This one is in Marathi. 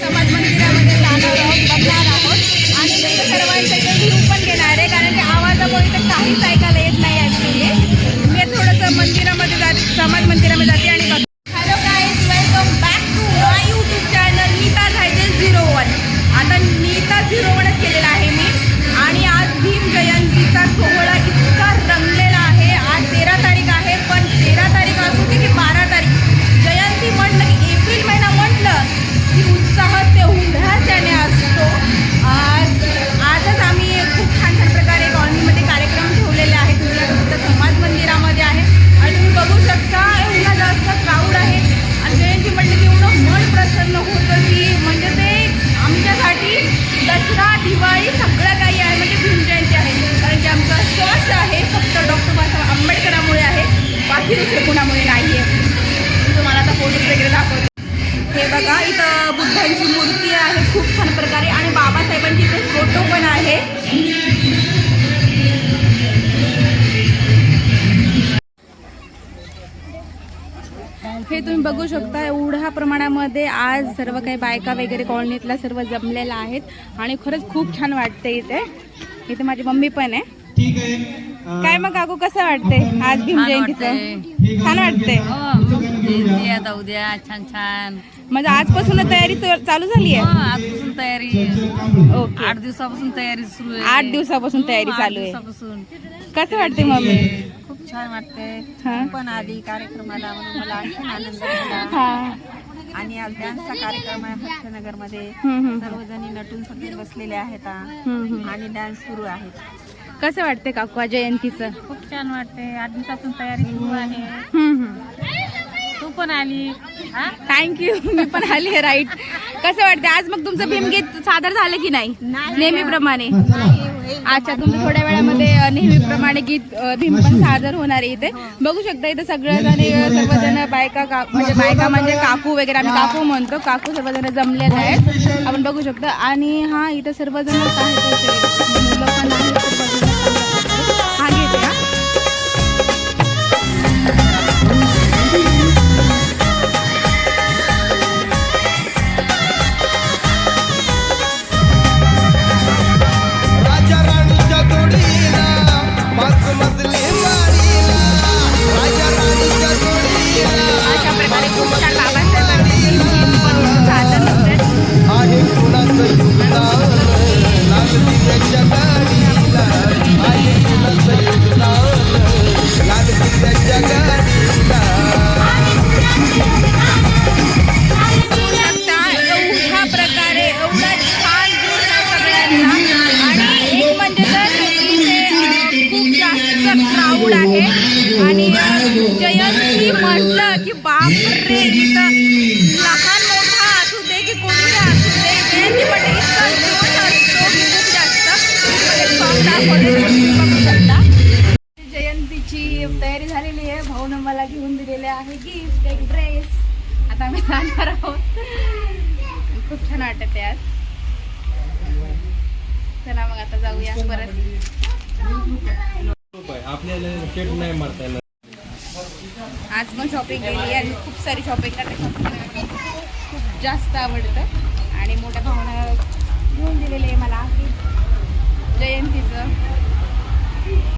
समाज मंदिरामध्ये जाणार आहोत, बघणार आहोत आणि मी सर्वांच्या इथे व्ह्यू पण घेणार आहे, कारण की आवाजामुळे तर काहीच ऐकायला येत नाही ॲक्च्युली. मी थोडंसं मंदिरामध्ये जाते, समाज मंदिरामध्ये जाते आणि hello guys, welcome back to my YouTube channel Neeta झायदे 01. आता नीता 01च केलेला आहे मी. आणि आज भीम जयंतीचा सोहळा इतका रंगलेला आहे. आज 13 तारीख आहे, पण 13 तारीख असू दे की 12 तारीख, जयंती म्हटलं की एप्रिल महिना म्हटलं की उत्साह तेवढाच त्याने असतो. आजच आम्ही खूप छान छान प्रकारे कॉलनीमध्ये कार्यक्रम ठेवलेले आहेत. तुमच्या समाज मंदिरामध्ये आहे आणि तुम्ही बघू शकता एवढा जास्त क्राऊड आहे. आणि जयंती म्हटलं की एवढं मन प्रसन्न होतं की म्हणजे ते आमच्यासाठी दसरा दिवाळी सगळं काही आहे. म्हणजे भीम जयंती आहे, कारण की आमचा श्वास आहे फक्त डॉक्टर बाबासाहेब आंबेडकरांमुळे आहे, बाकी दुसरे कुणामुळे नाही आहे. मी तुम्हाला आता फोटोज वगैरे दाखवते. हे बघा, इथं बुद्धांची मूर्ती आहे खूप छान प्रकारे आणि बाबासाहेबांची इथे फोटो पण आहे. हे तुम्ही बघू शकता एवढ्या प्रमाणामध्ये आज सर्व काही बायका वगैरे कॉलनीतल्या सर्व जमलेल्या आहेत आणि खरंच खूप छान वाटते. इथे माझी मम्मी पण आहे. काय मग काकू, कसं वाटते आज भीम जयंतीचं? छान वाटते. उद्या छान छान म्हणजे आजपासून तयारी चालू झाली आहे. आजपासून तयारी. ओके, 8 दिवसापासून तयारी सुरू आहे. 8 दिवसापासून तयारी चालू आहे. कसं वाटते मम्मी? खूप छान वाटते. पण आधी कार्यक्रमाला म्हणून मला आणखी आनंद झाला. आणि आज डान्सचा कार्यक्रम आहे हर्षनगर मध्ये. सर्वजणी नटून सटून बसलेले आहेत आणि डान्स सुरू आहे. कसं वाटते काकू जयंतीचं? खूप छान वाटते. 8 दिवसातून तयारी सुरू आहे. तू पण आली. थँक्यू, मी पण आली आहे. राईट. कसं वाटते आज मग तुमचं भीमगीत सादर झालं की नाही नेहमीप्रमाणे? अच्छा, तुमचं थोड्या वेळामध्ये नेहमीप्रमाणे गीत भीम पण सादर होणार आहे. इथे बघू शकता इथे सर्वजण बायका म्हणजे काकू वगैरे, आम्ही काकू म्हणतो, काकू सर्वजण जमलेले आहेत आपण बघू शकता. आणि हा इथे सर्वजण मुलं पण आहेत. हा घेते. आणि जयंती म्हटलं की बापरे, इथं लहान मोठा असू दे की कोणी असू दे, जयंती म्हटलं इतका जोश असतो की खूप जास्त. जयंतीची तयारी झालेली आहे. भाऊनं मला घेऊन दिलेले आहे गिफ्ट, एक ड्रेस. आता आम्ही जाणार आहोत. खूप छान वाटत आहे आज. चला मग आता जाऊया परत. आपल्याला शेट नाही मारता येणार. आज पण शॉपिंग केली आणि खूप सारी शॉपिंग करायला खूप जास्त आवडतं. आणि मोठ्या भावानं घेऊन दिलेले आहे मला जयंतीचं.